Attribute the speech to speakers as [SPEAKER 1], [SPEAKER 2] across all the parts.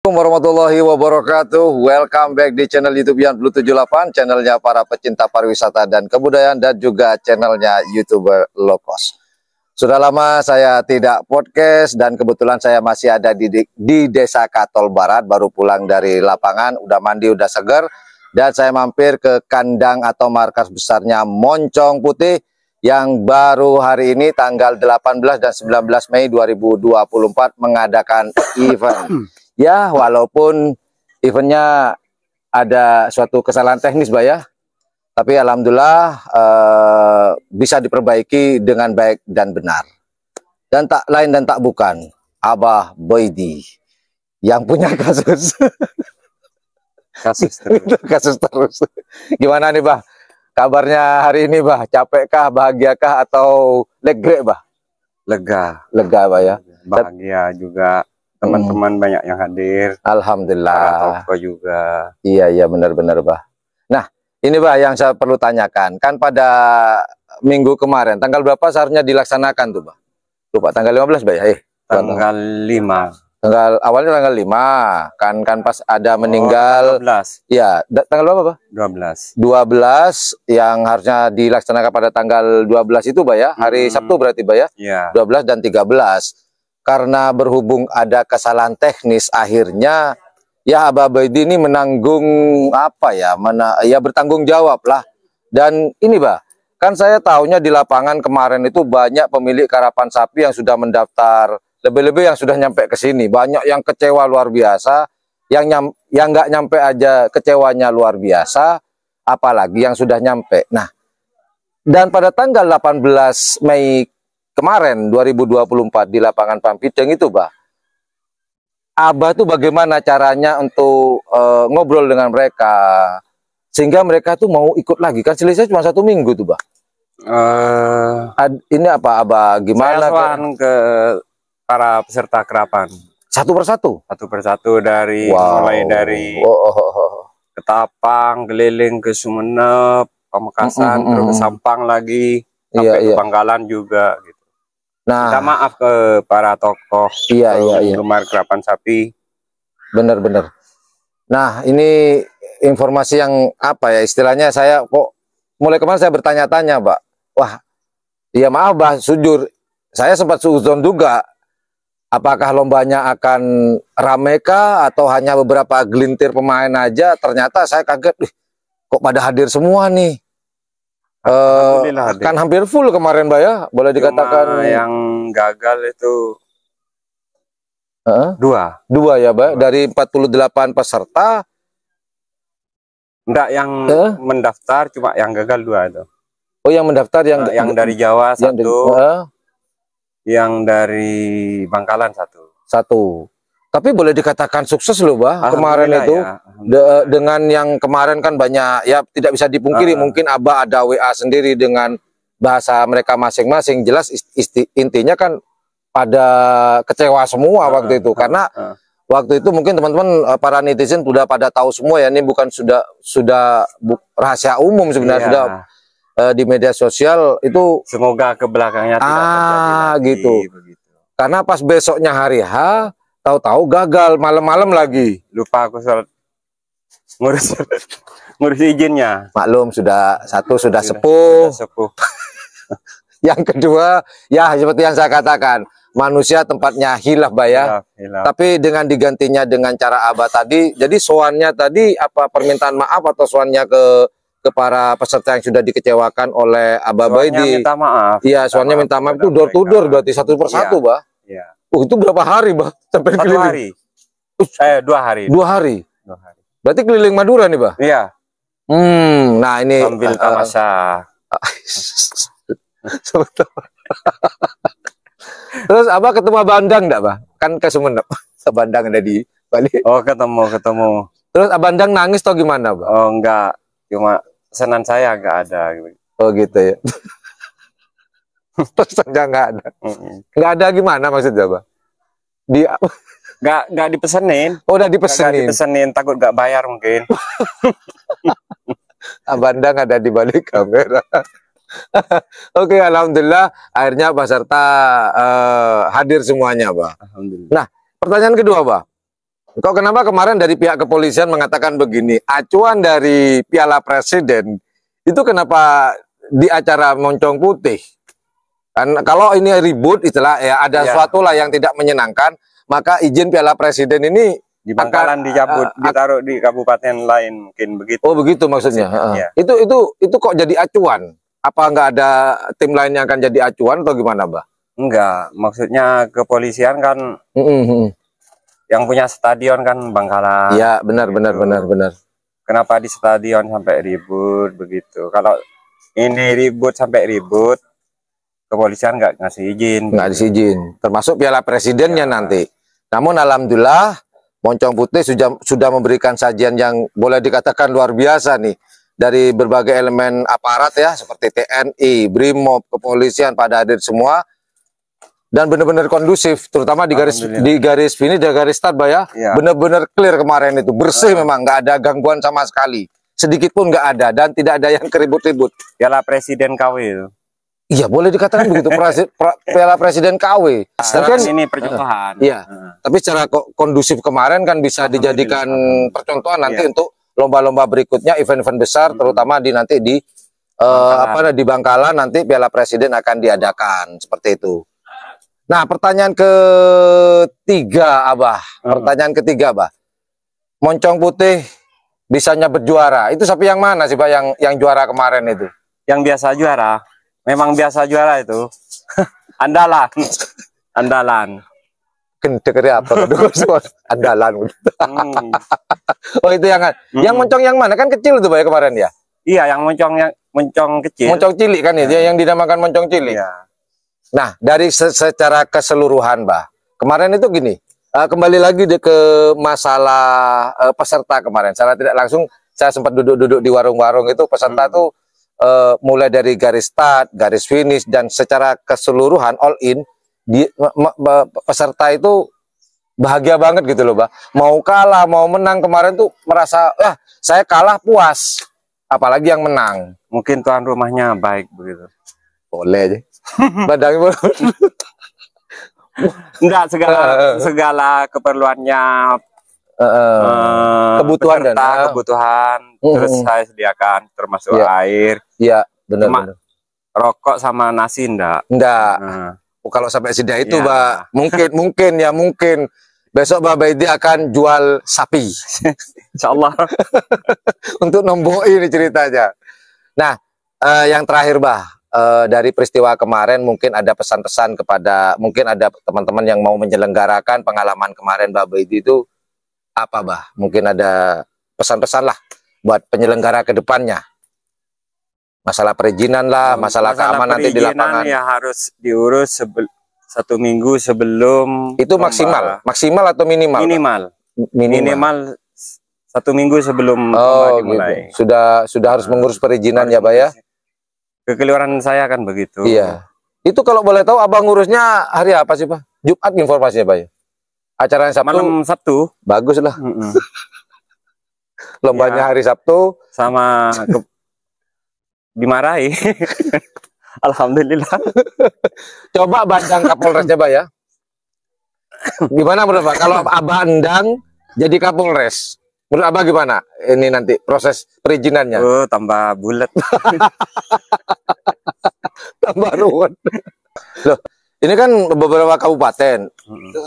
[SPEAKER 1] Assalamualaikum warahmatullahi wabarakatuh. Welcome back di channel YouTube Yan Blue 78, channelnya para pecinta pariwisata dan kebudayaan, dan juga channelnya YouTuber low cost. Sudah lama saya tidak podcast dan kebetulan saya masih ada di Desa Katol Barat, baru pulang dari lapangan, udah mandi, udah seger, dan saya mampir ke kandang atau markas besarnya Moncong Putih yang baru hari ini tanggal 18 dan 19 Mei 2024 mengadakan event. Ya, walaupun eventnya ada suatu kesalahan teknis, Mbak ya, tapi alhamdulillah bisa diperbaiki dengan baik dan benar. Dan tak lain dan tak bukan, Abah Boydi yang punya kasus.
[SPEAKER 2] Kasus terus.
[SPEAKER 1] Kasus terus. Gimana nih, Bah? Kabarnya hari ini, Bah? Capekkah, bahagiakah, atau legre, Bah?
[SPEAKER 2] Lega.
[SPEAKER 1] Lega, Bah ya?
[SPEAKER 2] Bahagia juga. Teman-teman banyak yang hadir.
[SPEAKER 1] Alhamdulillah.
[SPEAKER 2] Para tokoh juga.
[SPEAKER 1] Iya, benar-benar, Bah. Nah, ini, Bah, yang saya perlu tanyakan. Kan pada minggu kemarin, tanggal berapa seharusnya dilaksanakan tuh, Bah? Lupa, tanggal 15, Bah ya?
[SPEAKER 2] Tanggal 5.
[SPEAKER 1] Awalnya tanggal 5. Kan pas ada meninggal.
[SPEAKER 2] 12.
[SPEAKER 1] Iya, tanggal berapa, Bah?
[SPEAKER 2] 12.
[SPEAKER 1] 12 yang harusnya dilaksanakan pada tanggal 12 itu, Bah ya? Hari Sabtu berarti, Bah ya?
[SPEAKER 2] Iya.
[SPEAKER 1] 12 dan 13. Karena berhubung ada kesalahan teknis, akhirnya ya Abah Boydi ini menanggung apa ya, bertanggung jawab lah. Dan ini, Bah, kan saya tahunya di lapangan kemarin itu banyak pemilik karapan sapi yang sudah mendaftar, lebih-lebih yang sudah nyampe ke sini. Banyak yang kecewa luar biasa, yang nggak nyampe aja kecewanya luar biasa, apalagi yang sudah nyampe. Nah, dan pada tanggal 18 Mei kemarin 2024 di lapangan Pampiteng itu, Bah, Abah tuh bagaimana caranya untuk ngobrol dengan mereka sehingga mereka tuh mau ikut lagi? Kan selesai cuma 1 minggu tuh, Bah. Ini apa, Abah, gimana?
[SPEAKER 2] Saya ke para peserta kerapan.
[SPEAKER 1] Satu persatu?
[SPEAKER 2] Satu persatu mulai dari Ketapang, keliling ke Sumeneb, Pamekasan, terus ke Sampang lagi, sampai ke Bangkalan juga gitu.
[SPEAKER 1] Nah,
[SPEAKER 2] minta maaf ke para tokoh penggemar kerapan sapi.
[SPEAKER 1] Bener-bener. Nah, ini informasi yang apa ya, istilahnya saya kok mulai kemarin saya bertanya-tanya, Mbak. Wah, iya maaf, Mbak, jujur saya sempat suzon juga. Apakah lombanya akan ramekah atau hanya beberapa gelintir pemain aja? Ternyata saya kaget, kok pada hadir semua nih. Kan hampir full kemarin, Mbak ya, boleh dikatakan.
[SPEAKER 2] Yang gagal itu dua ya, Mbak,
[SPEAKER 1] dari 48 peserta.
[SPEAKER 2] Enggak, yang mendaftar cuma yang gagal 2 itu.
[SPEAKER 1] Oh, yang mendaftar yang
[SPEAKER 2] dari Jawa 1, yang dari Bangkalan 1.
[SPEAKER 1] Tapi boleh dikatakan sukses loh, Bah, kemarin itu ya. Dengan yang kemarin kan banyak ya, tidak bisa dipungkiri, mungkin Abah ada WA sendiri dengan bahasa mereka masing-masing. Jelas intinya kan pada kecewa semua waktu itu, karena waktu itu mungkin teman-teman para netizen sudah pada tahu semua ya, ini bukan sudah rahasia umum sebenarnya, sudah di media sosial itu. Semoga ke belakangnya tidak terjadi gitu. Begitu. Karena pas besoknya hari H, tahu-tahu gagal malam-malam lagi.
[SPEAKER 2] Lupa aku soal ngurus izinnya.
[SPEAKER 1] Maklum, sudah sepuh. Yang kedua, ya seperti yang saya katakan, manusia tempatnya hilaf, Bah ya. Tapi dengan digantinya dengan cara Abah tadi, jadi soannya tadi apa, permintaan maaf atau soannya ke para peserta yang sudah dikecewakan oleh Abah Boydi?
[SPEAKER 2] Minta maaf.
[SPEAKER 1] Iya, soalnya minta maaf itu door to door, berarti satu persatu, Bah.
[SPEAKER 2] Iya.
[SPEAKER 1] Itu berapa hari, Bah? Sampai
[SPEAKER 2] 1 hari. 2 hari.
[SPEAKER 1] 2 hari. Berarti keliling Madura nih, Bah?
[SPEAKER 2] Iya.
[SPEAKER 1] Nah ini
[SPEAKER 2] sambil tamasa.
[SPEAKER 1] Terus Abah ketemu Abandang enggak, Bah? Kan ke Sumeneb. Abandang ada di Bali.
[SPEAKER 2] Oh, ketemu.
[SPEAKER 1] Terus Abandang nangis atau gimana, Bah?
[SPEAKER 2] Oh, enggak. Cuma pesanan saya enggak ada.
[SPEAKER 1] Oh, gitu ya. Pesannya enggak ada. Enggak ada gimana maksudnya, Bah?
[SPEAKER 2] Enggak dipesenin.
[SPEAKER 1] Oh, udah dipesenin.
[SPEAKER 2] Enggak dipesenin, takut enggak bayar mungkin.
[SPEAKER 1] Abandang ada di balik kamera. Oke, alhamdulillah akhirnya peserta hadir semuanya, Bah.
[SPEAKER 2] Alhamdulillah.
[SPEAKER 1] Nah, pertanyaan kedua, Bah. Kok kenapa kemarin dari pihak kepolisian mengatakan begini, acuan dari Piala Presiden itu kenapa di acara Moncong Putih? Kan kalau ini ribut istilah ya ada sesuatu lah yang tidak menyenangkan, maka izin Piala Presiden ini
[SPEAKER 2] di Bangkalan dicabut, ditaruh di kabupaten lain mungkin begitu.
[SPEAKER 1] Oh begitu maksudnya. Ya. Itu kok jadi acuan? Apa nggak ada tim lain yang akan jadi acuan atau gimana, Mbak?
[SPEAKER 2] Enggak, maksudnya kepolisian kan yang punya stadion kan Bangkalan.
[SPEAKER 1] Iya, benar.
[SPEAKER 2] Kenapa di stadion sampai ribut begitu? Kalau ini ribut sampai ribut, kepolisian nggak ngasih izin.
[SPEAKER 1] Nggak ngasih izin, termasuk Piala Presidennya nanti. Namun alhamdulillah Moncong Putih sudah memberikan sajian yang boleh dikatakan luar biasa nih. Dari berbagai elemen aparat ya, seperti TNI, BRIMOB, kepolisian pada hadir semua. Dan benar-benar kondusif, terutama di garis finish, di garis start, ya. Benar-benar clear kemarin itu, bersih memang, nggak ada gangguan sama sekali, sedikit pun nggak ada, dan tidak ada yang keribut-ribut.
[SPEAKER 2] Piala Presiden KW itu.
[SPEAKER 1] Iya, boleh dikatakan begitu, Piala Presiden KW.
[SPEAKER 2] Kan ini percontohan.
[SPEAKER 1] Iya, tapi secara kondusif kemarin kan bisa dijadikan percontohan nanti untuk lomba-lomba berikutnya, event-event besar, terutama nanti di Bangkalan nanti Piala Presiden akan diadakan seperti itu. Nah, pertanyaan ketiga, Abah. Pertanyaan ketiga, Abah. Moncong Putih bisanya berjuara. Itu sapi yang mana sih, Pak, yang juara kemarin itu?
[SPEAKER 2] Yang biasa juara. Memang biasa juara itu. Andalan. Andalan.
[SPEAKER 1] Dengernya apa? Andalan. Oh, itu yang yang moncong yang mana? Kan kecil itu, Pak, ya, kemarin ya?
[SPEAKER 2] Iya, yang moncong kecil.
[SPEAKER 1] Moncong cilik kan ya, yang dinamakan moncong cilik.
[SPEAKER 2] Iya.
[SPEAKER 1] Nah, dari secara keseluruhan, Mbah, kemarin itu gini, kembali lagi ke masalah peserta kemarin. Secara tidak langsung, saya sempat duduk-duduk di warung-warung itu, peserta tuh mulai dari garis start, garis finish, dan secara keseluruhan, all in, peserta itu bahagia banget gitu loh, Mbah. Mau kalah, mau menang, kemarin tuh merasa, saya kalah puas, apalagi yang menang.
[SPEAKER 2] Mungkin tuan rumahnya baik begitu.
[SPEAKER 1] Boleh aja. Badang
[SPEAKER 2] enggak segala keperluannya
[SPEAKER 1] kebutuhan
[SPEAKER 2] terus saya sediakan termasuk air.
[SPEAKER 1] Iya, benar.
[SPEAKER 2] Rokok sama nasi enggak.
[SPEAKER 1] Kalau sampai sedia itu, Mbak, mungkin besok Mbak Baidi akan jual sapi.
[SPEAKER 2] Insyaallah.
[SPEAKER 1] Untuk nomboi ini ceritanya. Nah, yang terakhir, Mbak. Dari peristiwa kemarin mungkin ada pesan-pesan kepada mungkin ada teman-teman yang mau menyelenggarakan pengalaman kemarin Mbak Baidi itu apa, Mbah? Mungkin ada pesan-pesan lah buat penyelenggara ke depannya. Masalah perizinan lah, masalah keamanan nanti di lapangan.
[SPEAKER 2] Ya harus diurus 1 minggu sebelum.
[SPEAKER 1] Itu maksimal atau minimal?
[SPEAKER 2] Minimal 1 minggu sebelum dimulai.
[SPEAKER 1] Gitu. Sudah harus mengurus perizinan ya, Mbak ya?
[SPEAKER 2] Kekeluaran saya kan begitu.
[SPEAKER 1] Iya. Itu kalau boleh tahu abang ngurusnya hari apa sih, Pak? Jumat informasinya, Pak ya? Acaranya Sabtu.
[SPEAKER 2] Malam Sabtu.
[SPEAKER 1] Bagus lah. Lombanya hari Sabtu.
[SPEAKER 2] Sama dimarahi. Alhamdulillah.
[SPEAKER 1] Coba bandang Kapolresnya, Pak ya. Gimana menurut Pak? Kalau Abah endang jadi Kapolres, menurut Abah gimana? Ini nanti proses perizinannya.
[SPEAKER 2] Oh, tambah bulat.
[SPEAKER 1] Tambah ruwet. Loh, ini kan beberapa kabupaten.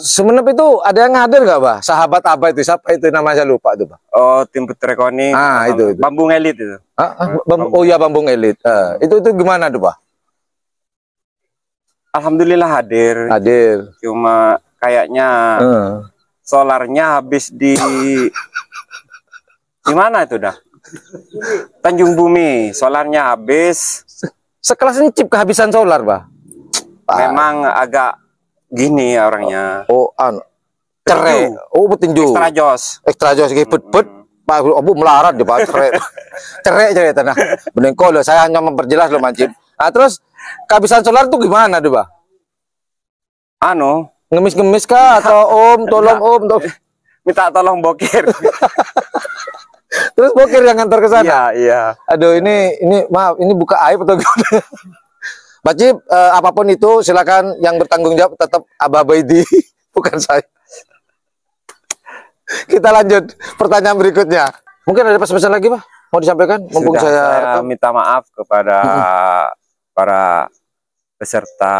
[SPEAKER 1] Semenep itu ada yang hadir nggak, Bah? Sahabat Abah itu, siapa itu namanya, lupa tuh, Bah.
[SPEAKER 2] Oh, tim Putrekoni.
[SPEAKER 1] Itu.
[SPEAKER 2] Bambung Elit itu.
[SPEAKER 1] Oh iya, Bambung Elit. Itu gimana tuh, Bah?
[SPEAKER 2] Alhamdulillah hadir. Cuma kayaknya solarnya habis di mana itu dah? Tanjung Bumi, solarnya habis.
[SPEAKER 1] Sekelas Encip kehabisan solar, Bah.
[SPEAKER 2] Memang agak gini orangnya.
[SPEAKER 1] Cerai. Petinju. Ekstra jos gitu, bet. Pak Abu melarat dia, Pak. Cerai tanah. Benengko loh, saya hanya memperjelas loh, Mancip. Nah, terus kehabisan solar tuh gimana tuh, Bah? Ngemis-ngemis kah atau tolong
[SPEAKER 2] minta tolong bokir.
[SPEAKER 1] Terus bokir yang ngantar ke sana.
[SPEAKER 2] Iya.
[SPEAKER 1] Aduh, ini maaf, ini buka aib atau gimana? Pak Cip, apapun itu silakan, yang bertanggung jawab tetap Abah Baidi, bukan saya. Kita lanjut pertanyaan berikutnya. Mungkin ada pesan-pesan lagi, Pak? Mau disampaikan? Mumpung
[SPEAKER 2] Sudah, saya
[SPEAKER 1] rekam.
[SPEAKER 2] minta maaf kepada para peserta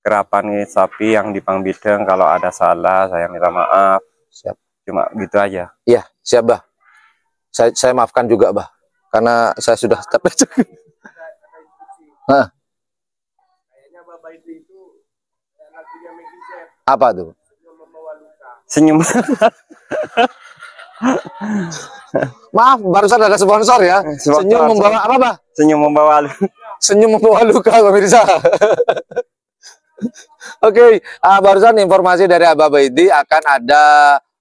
[SPEAKER 2] kerapan sapi yang di Pangbiteng. Kalau ada salah, saya minta maaf.
[SPEAKER 1] Siap.
[SPEAKER 2] Cuma gitu aja.
[SPEAKER 1] Iya, siap, Bah. Saya maafkan juga, Bah. Karena saya sudah capek. Hah? Apa tuh?
[SPEAKER 2] Senyum.
[SPEAKER 1] Maaf, barusan ada sponsor ya. Senyum membawa apa, Bah?
[SPEAKER 2] Senyum membawa luka.
[SPEAKER 1] Senyum membawa luka, pemirsa. Oke, barusan informasi dari Abah Baidi akan ada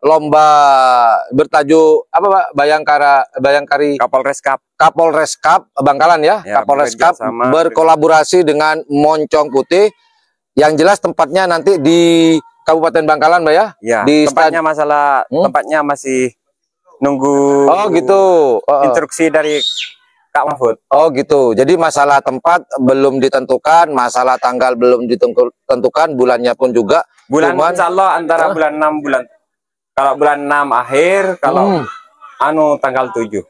[SPEAKER 1] lomba bertajuk apa, Pak? Bayangkari Kapolres Cup Bangkalan ya, Kapolres Cup berkolaborasi dengan Moncong Putih. Yang jelas tempatnya nanti di Kabupaten Bangkalan, Mbak ya?
[SPEAKER 2] Ya,
[SPEAKER 1] di
[SPEAKER 2] tempatnya tempatnya masih nunggu.
[SPEAKER 1] Oh gitu.
[SPEAKER 2] Instruksi dari Kak Mahfud.
[SPEAKER 1] Oh gitu. Jadi masalah tempat belum ditentukan, masalah tanggal belum ditentukan, bulannya pun juga.
[SPEAKER 2] Bulan insya Allah antara bulan 6 bulan. Kalau bulan 6 akhir, kalau tanggal 7.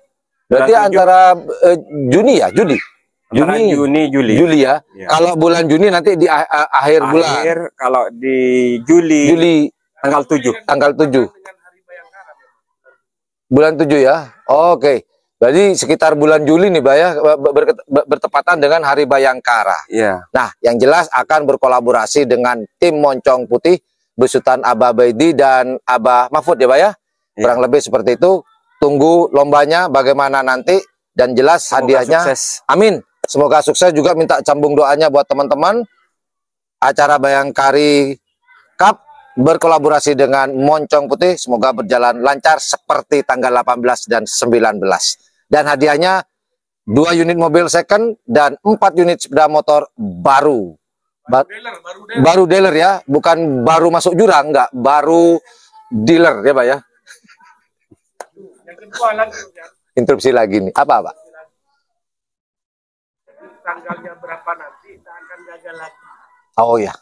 [SPEAKER 1] Berarti 7. Antara Juni ya, Juni. Juli ya. Kalau bulan Juni nanti di akhir bulan.
[SPEAKER 2] Kalau di Juli tanggal 7.
[SPEAKER 1] Tanggal 7. Bulan 7 ya. Oke. Berarti sekitar bulan Juli nih, Mbak ya, bertepatan dengan Hari Bayangkara.
[SPEAKER 2] Iya.
[SPEAKER 1] Nah, yang jelas akan berkolaborasi dengan tim Moncong Putih besutan Abah Baidi dan Abah Mahfud ya, Mbak ya. Kurang lebih seperti itu. Tunggu lombanya bagaimana nanti dan jelas hadiahnya. Sukses. Amin. Semoga sukses, juga minta cambung doanya buat teman-teman. Acara Bayangkari Cup berkolaborasi dengan Moncong Putih, semoga berjalan lancar seperti tanggal 18 dan 19. Dan hadiahnya 2 unit mobil second dan 4 unit sepeda motor baru. Baru dealer ya, bukan baru masuk jurang, enggak, baru dealer ya, Pak ya. Interupsi lagi nih. Apa, Pak?
[SPEAKER 3] Tanggalnya berapa nanti kita akan gagal lagi.
[SPEAKER 1] Oh ya.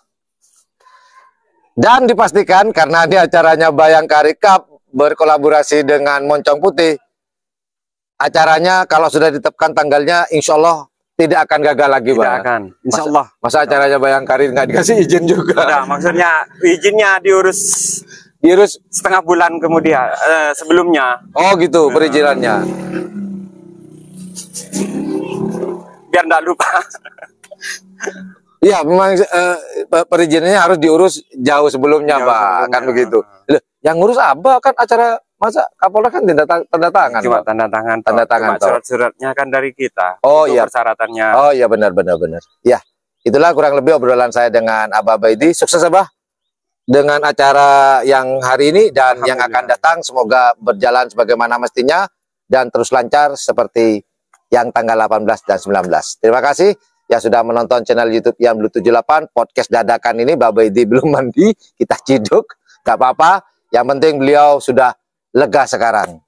[SPEAKER 1] Dan dipastikan karena ini acaranya Bayangkari Cup berkolaborasi dengan Moncong Putih. Acaranya kalau sudah ditetapkan tanggalnya, insya Allah tidak akan gagal lagi, Pak.
[SPEAKER 2] Tidak akan, insya Allah.
[SPEAKER 1] Masa acaranya Bayangkari nggak dikasih izin juga?
[SPEAKER 2] Nah, maksudnya izinnya diurus setengah bulan kemudian sebelumnya.
[SPEAKER 1] Oh gitu, perizinannya.
[SPEAKER 2] Biar enggak lupa.
[SPEAKER 1] Iya, memang perizinannya harus diurus jauh sebelumnya, Pak. Kan begitu. Loh, yang ngurus apa kan acara, masa Kapolda kan tanda tangan.
[SPEAKER 2] Cuma tanda tangan. Surat-suratnya kan dari kita.
[SPEAKER 1] Oh iya.
[SPEAKER 2] Persyaratannya.
[SPEAKER 1] Oh iya, benar. Ya, itulah kurang lebih obrolan saya dengan Abah Baidi. Sukses, Abah, dengan acara yang hari ini dan yang akan datang. Semoga berjalan sebagaimana mestinya dan terus lancar seperti yang tanggal 18 dan 19. Terima kasih yang sudah menonton channel YouTube yang Blue 78. Podcast dadakan ini, Mbak Baidi belum mandi, kita ciduk, gak apa-apa. Yang penting beliau sudah lega sekarang.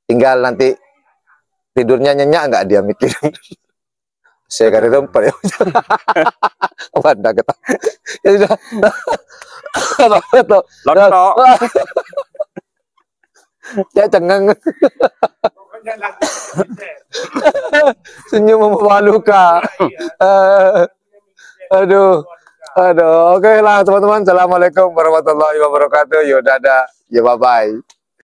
[SPEAKER 1] Tinggal nanti tidurnya nyenyak nggak dia mikir. Saya kari rempet ya. Wadah kata. Ya sudah.
[SPEAKER 2] Lontok.
[SPEAKER 1] Ya cengang. Senyum membawa luka. Aduh. Oke lah teman-teman. Assalamualaikum warahmatullahi wabarakatuh. Yo dadah. Ya bye-bye.